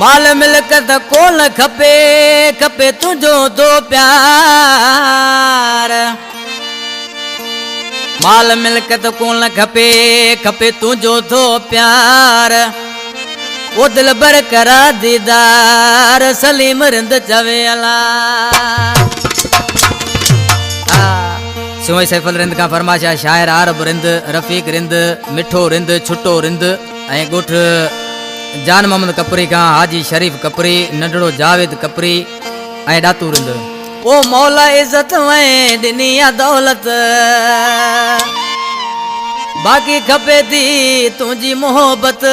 माल मिलकत कोन खपे खपे तुझो तो प्यार। माल मिलकत कोन खपे खपे तुझो तो प्यार। वो दिल बर करा दीदार सलीम रिंद चवे अला। सिवाई सैफल रिंद का फरमाशा शायर आरब रिंद रफीक रिंद मिठो रिंद छुट्टो रिंद ऐं ॻोठ जान मोहम्मद कपरी का हाजी शरीफ कपरी नंढड़ो जावेद कपरी ऐं ॾातू रिंद। ओ मौला इज्जत में ॾिनी आहे दौलत बाक़ी खपे थी तुंहिंजी मोहब्बत।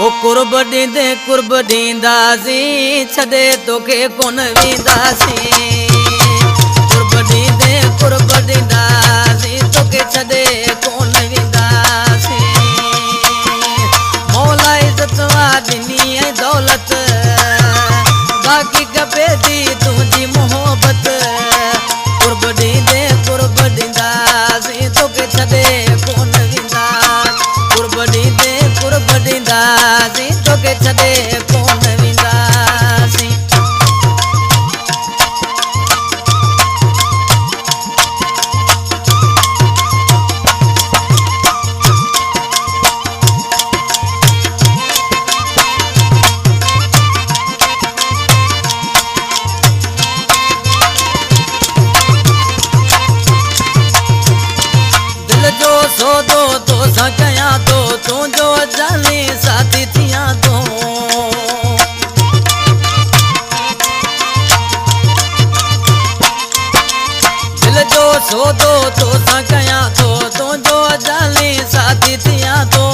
ओ कुर्ब ॾींदे कुर्ब ॾींदासीं छॾे तोखे कोन वेंदासीं। कुर्ब ॾींदे कुर्ब ॾींदासीं तोखे छॾे कोन वेंदासीं। मौला इज़त वां ॾिनी ऐं दौलत बाक़ी खपे थी तुंहिंजी मोहब्बत। कुर्ब ॾींदे कुर्ब ॾींदासीं तोखे छॾे कोन वेंदासीं। कुर्ब ॾींदे कुर्ब ॾींदासीं तोखे छॾे कोन वेंदासीं। सौदो तो सा कया तो तुझो जाने साथी थिया तो। दिल जो सौदो तो सा कया तो तुझो जाने साथी थिया तो।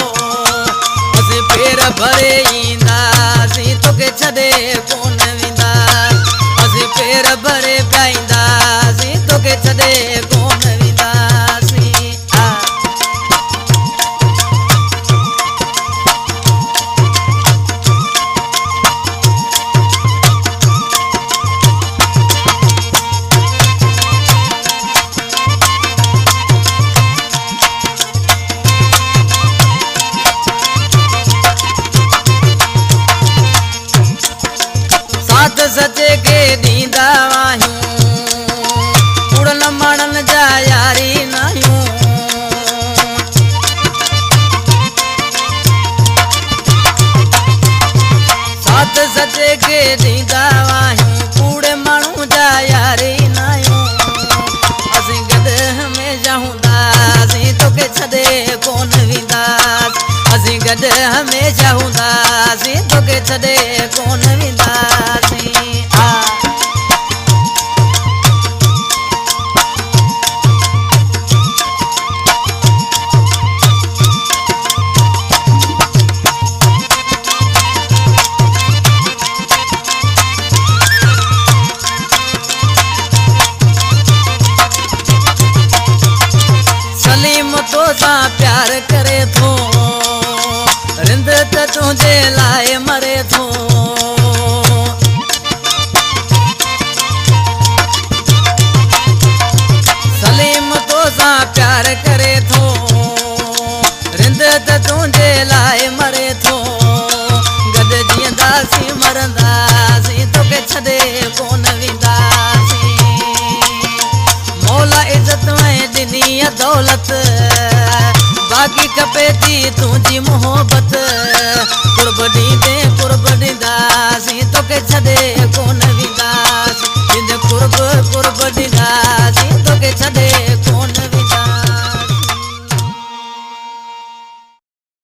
असीं पेर भरे ईंदासीं तोखे छॾे कोन वेंदासीं। असीं पेर भरे पाईंदासीं तोखे छॾे कोन वेंदासीं। सचे के ॾींदा आहियूं उड़न माणन जा यारी नाहियूं। साथ सचे के ॾींदा आहियूं कूड़े माण्हू जा यारी नाहियूं। असीं गॾु हमेशा हूंदासीं तोखे छॾे कोन वेंदासीं। असीं गॾु हमेशा हूंदासीं तोखे छॾे कोन वेंदासीं। सलीम तो सां प्यार करे थो रिंद त तुंहिंजे लाइ मरे थो। सलीम तो सां प्यार करे थो रिंद त तुंहिंजे लाइ मरे थो। गॾु जीअंदासीं मरंदासीं तोखे छॾे कोन वेंदासीं। मौला इज़त में ॾिनी आहे दौलत बाक़ी खपे थी तुंहिंजी मोहब्बत। कुर्ब ॾींदे कुर्ब ॾींदासीं तोखे छॾे कोन